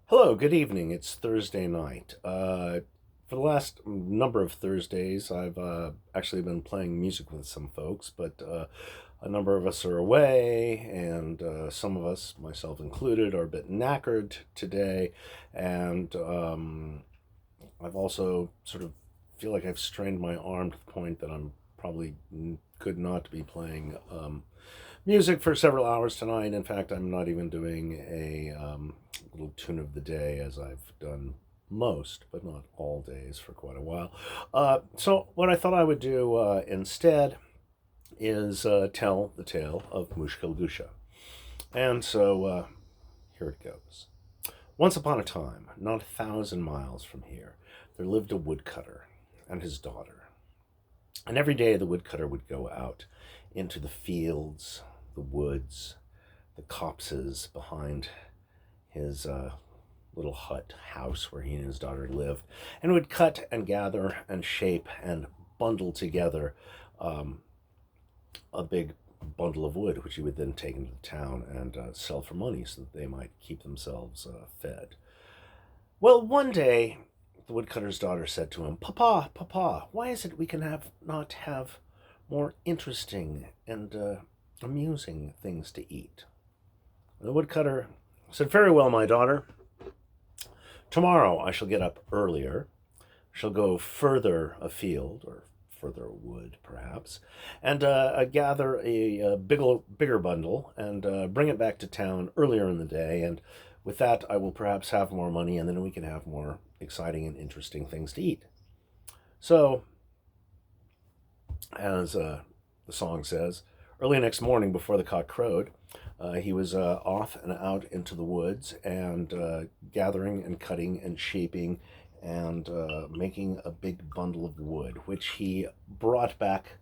Hello, good evening. It's Thursday night. For the last number of Thursdays, I've actually been playing music with some folks, but a number of us are away, and some of us, myself included, are a bit knackered today. And I've also sort of feel like I've strained my arm to the point that I'm probably could not be playing music for several hours tonight. In fact, I'm not even doing a little tune of the day as I've done most, but not all days for quite a while. So, what I thought I would do instead is tell the tale of Mushkil Gusha. And so here it goes. Once upon a time, not 1,000 miles from here, there lived a woodcutter and his daughter. And every day the woodcutter would go out into the fields, the woods, the copses behind his little hut house where he and his daughter lived, and would cut and gather and shape and bundle together um, a big bundle of wood, which he would then take into the town and sell for money so that they might keep themselves fed. Well, one day the woodcutter's daughter said to him, "Papa, Papa, why is it we can not have more interesting and amusing things to eat?" And the woodcutter said, "Very well, my daughter. Tomorrow I shall get up earlier, shall go further afield, or further wood perhaps, and gather a bigger bundle and bring it back to town earlier in the day. And with that, I will perhaps have more money, and then we can have more exciting and interesting things to eat." So, as the song says, early next morning before the cock crowed, he was off and out into the woods and gathering and cutting and shaping and making a big bundle of wood, which he brought back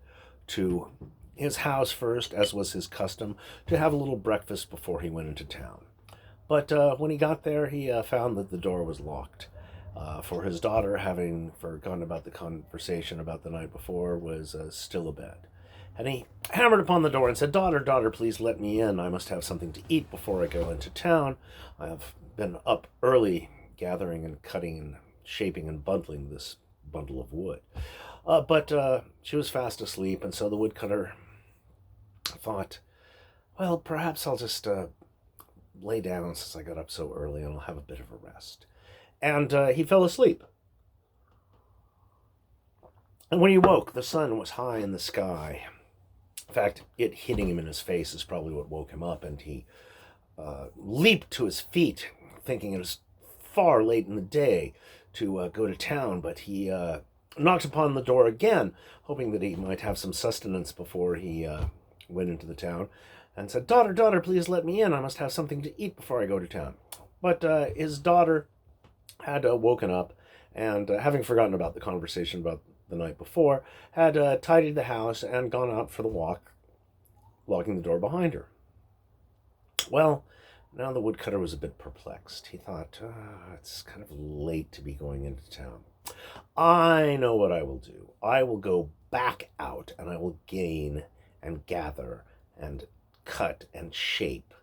to his house first, as was his custom, to have a little breakfast before he went into town. But when he got there, he found that the door was locked. For his daughter, having forgotten about the conversation about the night before, was still abed. And he hammered upon the door and said, "Daughter, daughter, please let me in. I must have something to eat before I go into town. I have been up early gathering and cutting and shaping and bundling this bundle of wood." But she was fast asleep, and so the woodcutter thought, "Well, perhaps I'll just lay down since I got up so early and I'll have a bit of a rest." And he fell asleep. And when he woke, the sun was high in the sky. In fact, it hitting him in his face is probably what woke him up, and he leaped to his feet, thinking it was far late in the day to go to town. But he knocked upon the door again, hoping that he might have some sustenance before he went into the town, and said, "Daughter, daughter, please let me in. I must have something to eat before I go to town." But his daughter had woken up and, having forgotten about the conversation about the night before, had tidied the house and gone out for the walk, locking the door behind her. Well, now the woodcutter was a bit perplexed. He thought, it's kind of late to be going into town. I know what I will do. I will go back out and I will gain and gather and cut and shape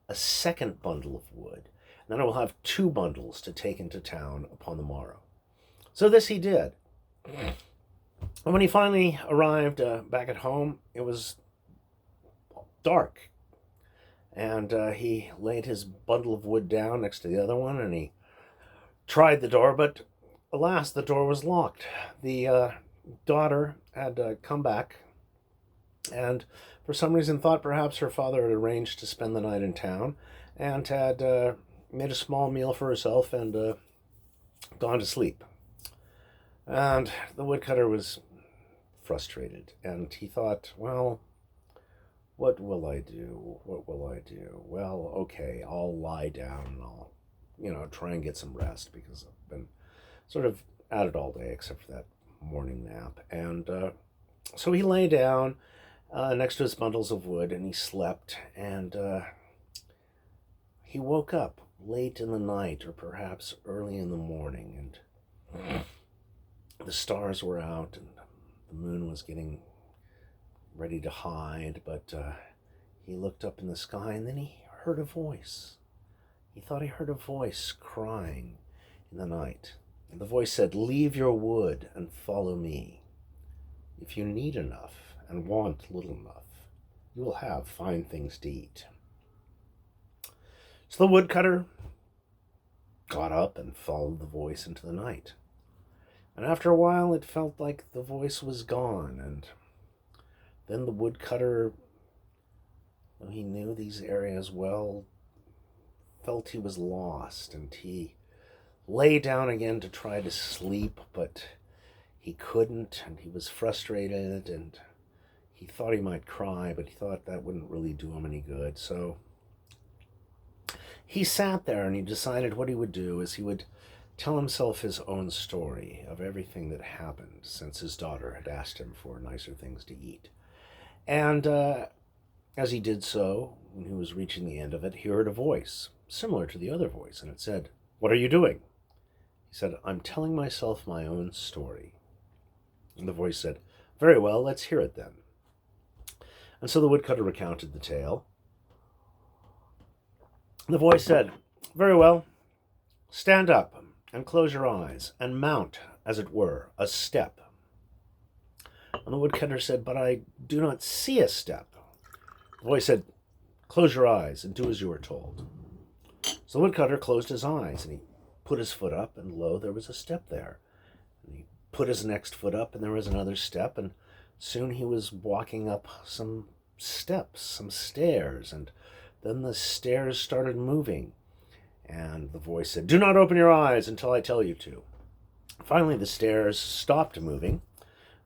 a second bundle of wood. And then I will have two bundles to take into town upon the morrow. So this he did. And when he finally arrived back at home, it was dark. And he laid his bundle of wood down next to the other one, and he tried the door, but alas, the door was locked. The daughter had come back and for some reason thought perhaps her father had arranged to spend the night in town and had made a small meal for herself and gone to sleep. And the woodcutter was frustrated, and he thought, well, what will I do? What will I do? Well, okay, I'll lie down and I'll, try and get some rest because I've been sort of at it all day except for that morning nap. And so he lay down next to his bundles of wood and he slept. And he woke up late in the night or perhaps early in the morning, and the stars were out and the moon was getting ready to hide, but he looked up in the sky and then he heard a voice. he thought he heard a voice crying in the night. And the voice said, "Leave your wood and follow me. If you need enough and want little enough, you will have fine things to eat." So the woodcutter got up and followed the voice into the night. And after a while, it felt like the voice was gone. And then the woodcutter, though he knew these areas well, felt he was lost. And he lay down again to try to sleep, but he couldn't. And he was frustrated. And he thought he might cry, but he thought that wouldn't really do him any good. So he sat there and he decided what he would do is he would tell himself his own story of everything that happened since his daughter had asked him for nicer things to eat. And as he did so, when he was reaching the end of it, he heard a voice similar to the other voice, and it said, "What are you doing?" He said, "I'm telling myself my own story." And the voice said, "Very well, let's hear it then." And so the woodcutter recounted the tale. The voice said, "Very well, stand up and close your eyes and mount, as it were, a step." And the woodcutter said, "But I do not see a step." The voice said, "Close your eyes and do as you are told." So the woodcutter closed his eyes and he put his foot up, and lo, there was a step there. And he put his next foot up, and there was another step, and soon he was walking up some steps, some stairs, and then the stairs started moving. And the voice said, "Do not open your eyes until I tell you to." Finally, the stairs stopped moving.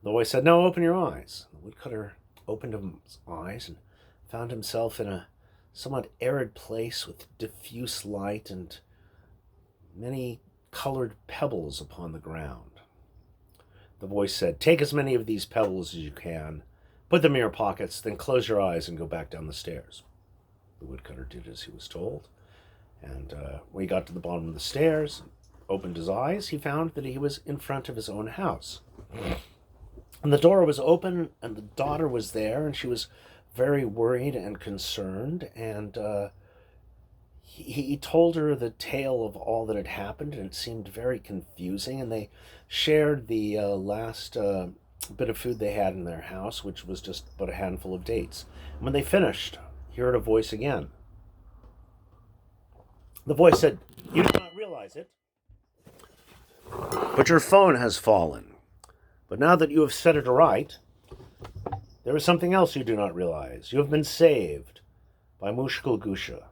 The voice said, "No, open your eyes." The woodcutter opened his eyes and found himself in a somewhat arid place with diffuse light and many colored pebbles upon the ground. The voice said, "Take as many of these pebbles as you can, put them in your pockets, then close your eyes and go back down the stairs." The woodcutter did as he was told. And when he got to the bottom of the stairs, opened his eyes, he found that he was in front of his own house. And the door was open, and the daughter was there, and she was very worried and concerned. And he told her the tale of all that had happened, and it seemed very confusing. And they shared the last bit of food they had in their house, which was just but a handful of dates. And when they finished, he heard a voice again. The voice said, "You do not realize it, but your phone has fallen. But now that you have set it right, there is something else you do not realize. You have been saved by Mushkil Gusha.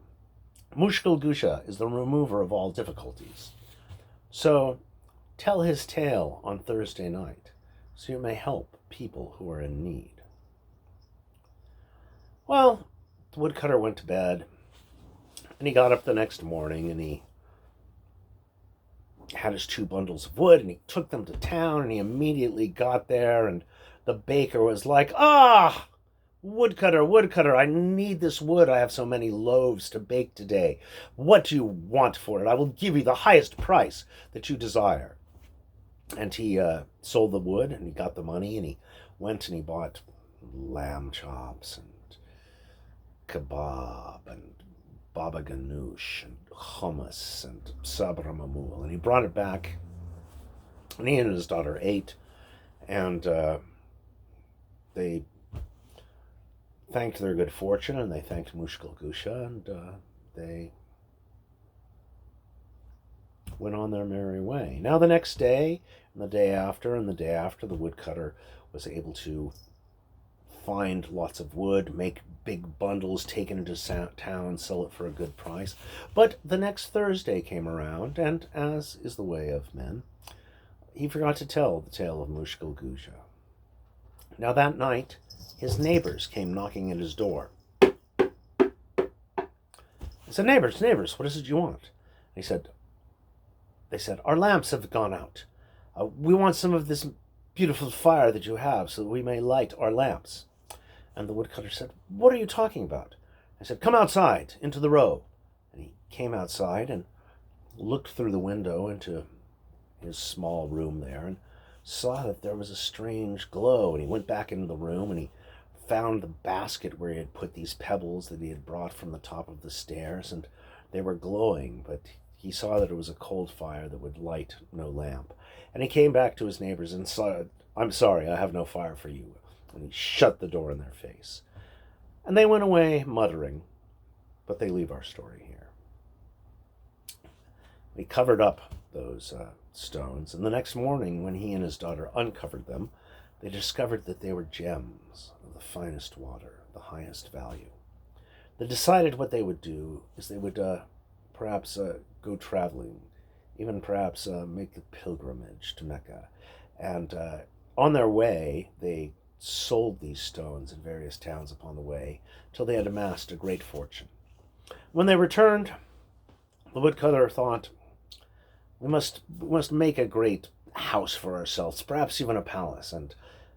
Mushkil Gusha is the remover of all difficulties. So tell his tale on Thursday night, so you may help people who are in need." Well, the woodcutter went to bed. And he got up the next morning and he had his 2 bundles of wood and he took them to town, and he immediately got there, and the baker was like, "Ah, woodcutter, woodcutter, I need this wood. I have so many loaves to bake today. What do you want for it? I will give you the highest price that you desire." And he sold the wood and he got the money, and he went and he bought lamb chops and kebab and baba ganoush and hummus and sabra mamul, and he brought it back, and he and his daughter ate, and they thanked their good fortune, and they thanked Mushkil Gusha, and they went on their merry way. Now the next day, and the day after, and the day after, the woodcutter was able to find lots of wood, make big bundles, take it into town, sell it for a good price. But the next Thursday came around, and as is the way of men, he forgot to tell the tale of Mushkil Gusha. Now that night, his neighbors came knocking at his door. He said, neighbors, what is it you want?" And they said, "Our lamps have gone out. We want some of this beautiful fire that you have so that we may light our lamps." And the woodcutter said, "What are you talking about?" I said, "Come outside, into the row." And he came outside and looked through the window into his small room there and saw that there was a strange glow. And he went back into the room and he found the basket where he had put these pebbles that he had brought from the top of the stairs. And They were glowing, but he saw that it was a cold fire that would light no lamp. And he came back to his neighbors and said, "I'm sorry, I have no fire for you." And he shut the door in their face. And they went away muttering, but they leave our story here. He covered up those stones, and the next morning, when he and his daughter uncovered them, they discovered that they were gems of the finest water, the highest value. They decided what they would do is they would perhaps go traveling, even perhaps make the pilgrimage to Mecca. And on their way, they sold these stones in various towns upon the way till they had amassed a great fortune. When they returned, the woodcutter thought, we must make a great house for ourselves, perhaps even a palace. And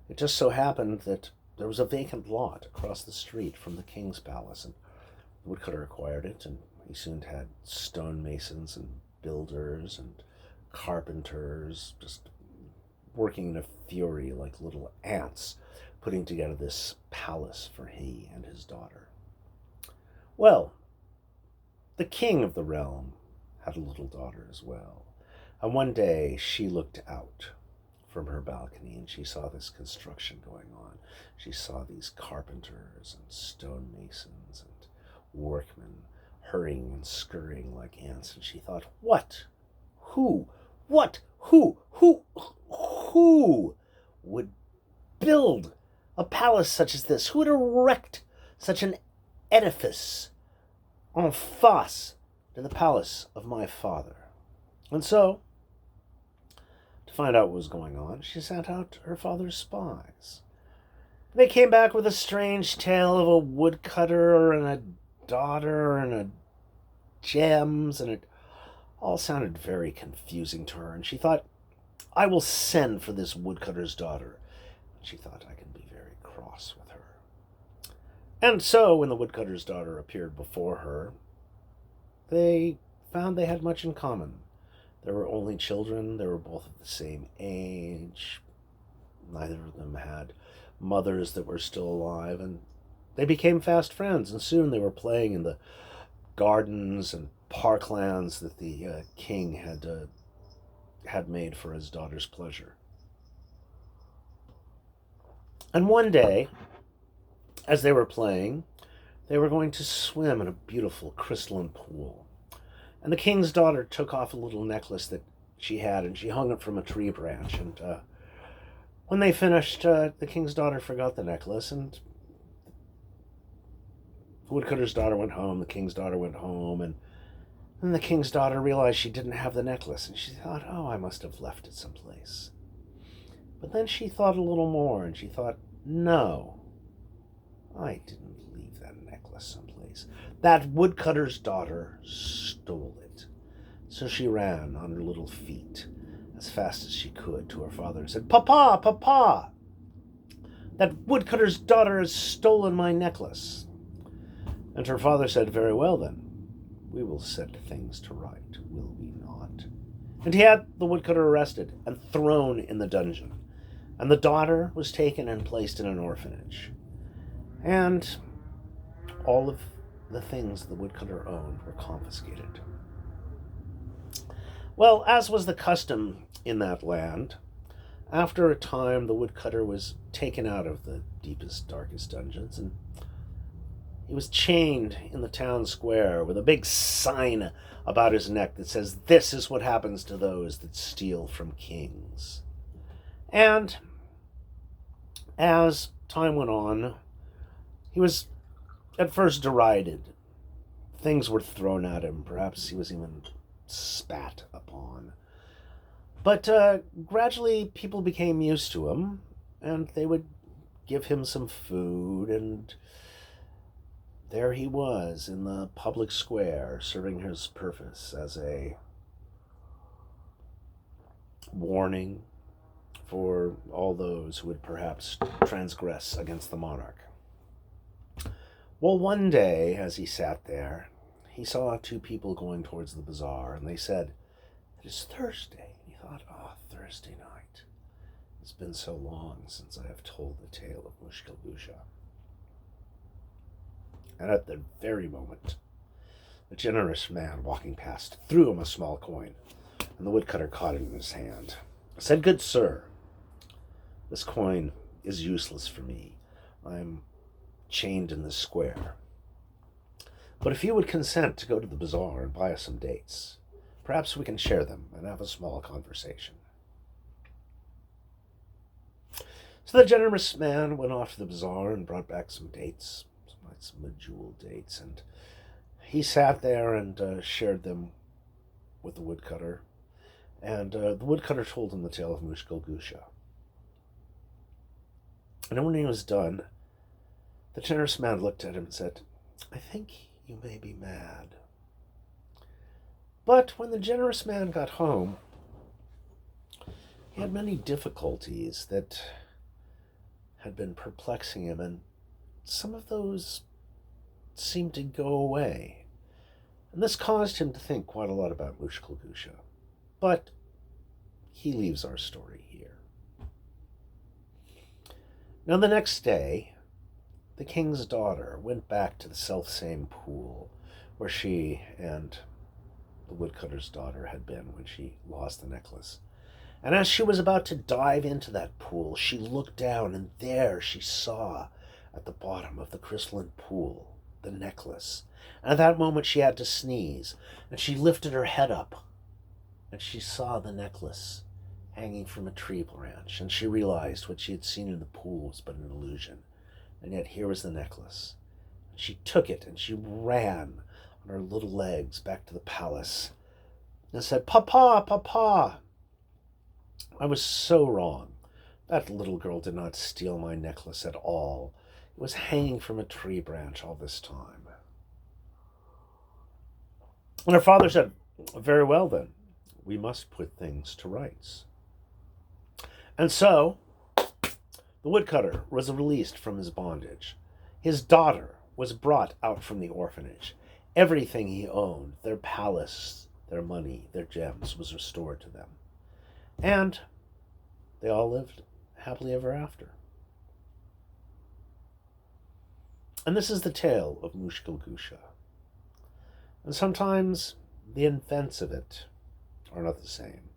it just so happened that there was a vacant lot across the street from the king's palace, and the woodcutter acquired it, and he soon had stonemasons and builders and carpenters just working in a fury like little ants, putting together this palace for he and his daughter. Well, the king of the realm had a little daughter as well. And one day she looked out from her balcony and she saw this construction going on. She saw these carpenters and stonemasons and workmen hurrying and scurrying like ants. And she thought, who would build a palace such as this? Who would erect such an edifice en face to the palace of my father? And so, to find out what was going on, she sent out her father's spies. They came back with a strange tale of a woodcutter and a daughter and a gems, and it all sounded very confusing to her. And she thought, I will send for this woodcutter's daughter. She thought, I can be very cross with her. And so, when the woodcutter's daughter appeared before her, they found they had much in common. They were only children. They were both of the same age. Neither of them had mothers that were still alive, and they became fast friends, and soon they were playing in the gardens and parklands that the king had made for his daughter's pleasure. And one day, as they were playing, they were going to swim in a beautiful crystalline pool. And the king's daughter took off a little necklace that she had, and she hung it from a tree branch. And when they finished, the king's daughter forgot the necklace, and the woodcutter's daughter went home, the king's daughter went home, and then the king's daughter realized she didn't have the necklace, and she thought, oh, I must have left it someplace. But then she thought a little more, and she thought, no, I didn't leave that necklace someplace. That woodcutter's daughter stole it. So she ran on her little feet as fast as she could to her father and said, Papa, Papa, that woodcutter's daughter has stolen my necklace. And her father said, very well then, we will set things to right, will we not? And he had the woodcutter arrested and thrown in the dungeon. And the daughter was taken and placed in an orphanage. And all of the things the woodcutter owned were confiscated. Well, as was the custom in that land, after a time the woodcutter was taken out of the deepest, darkest dungeons, and he was chained in the town square with a big sign about his neck that says, this is what happens to those that steal from kings. And as time went on, he was at first derided. Things were thrown at him. Perhaps he was even spat upon. But gradually people became used to him, and they would give him some food, and there he was in the public square, serving his purpose as a warning for all those who would perhaps transgress against the monarch. Well, one day, as he sat there, he saw two people going towards the bazaar, and they said, it is Thursday. And he thought, Thursday night. It's been so long since I have told the tale of Mushkil Gusha. And at the very moment A generous man walking past threw him a small coin, and the woodcutter caught it in his hand. Said, "Good sir, this coin is useless for me. I'm chained in this square. But if you would consent to go to the bazaar and buy us some dates, perhaps we can share them and have a small conversation." So the generous man went off to the bazaar and brought back some dates, some medjool dates, and he sat there and shared them with the woodcutter. And the woodcutter told him the tale of Mushkil Gusha. And when he was done, the generous man looked at him and said, "I think you may be mad." But when the generous man got home, he had many difficulties that had been perplexing him, and some of those seemed to go away. And this caused him to think quite a lot about Mushkil Gusha. But he leaves our story here. Now the next day, the king's daughter went back to the selfsame pool where she and the woodcutter's daughter had been when she lost the necklace. And as she was about to dive into that pool, she looked down, and there she saw, at the bottom of the crystalline pool, the necklace. And at that moment she had to sneeze, and she lifted her head up, and she saw the necklace hanging from a tree branch, and she realized what she had seen in the pool was but an illusion. And yet here was the necklace. And she took it, and she ran on her little legs back to the palace, and said, "Papa, Papa, I was so wrong. That little girl did not steal my necklace at all. It was hanging from a tree branch all this time." And her father said, "Very well then, we must put things to rights." And so the woodcutter was released from his bondage. His daughter was brought out from the orphanage. Everything he owned, their palace, their money, their gems, was restored to them. And they all lived happily ever after. And this is the tale of Mushkil Gusha. And sometimes the events of it are not the same.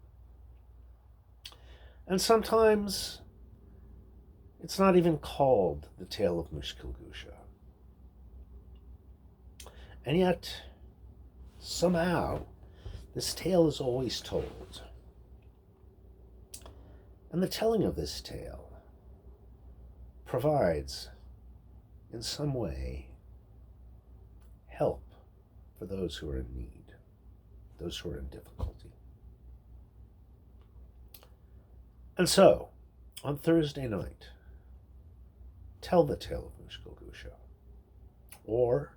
And sometimes it's not even called the tale of Mushkil Gusha. And yet, somehow, this tale is always told. And the telling of this tale provides, in some way, help for those who are in need, those who are in difficulty. And so, on Thursday night, tell the tale of Mushkil Gusha, or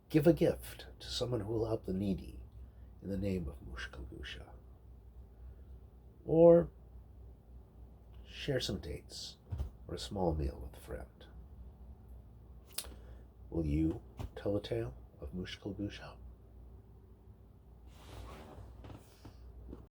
give a gift to someone who will help the needy in the name of Mushkil Gusha, or share some dates or a small meal with a friend. Will you tell the tale of Mushkil Gusha?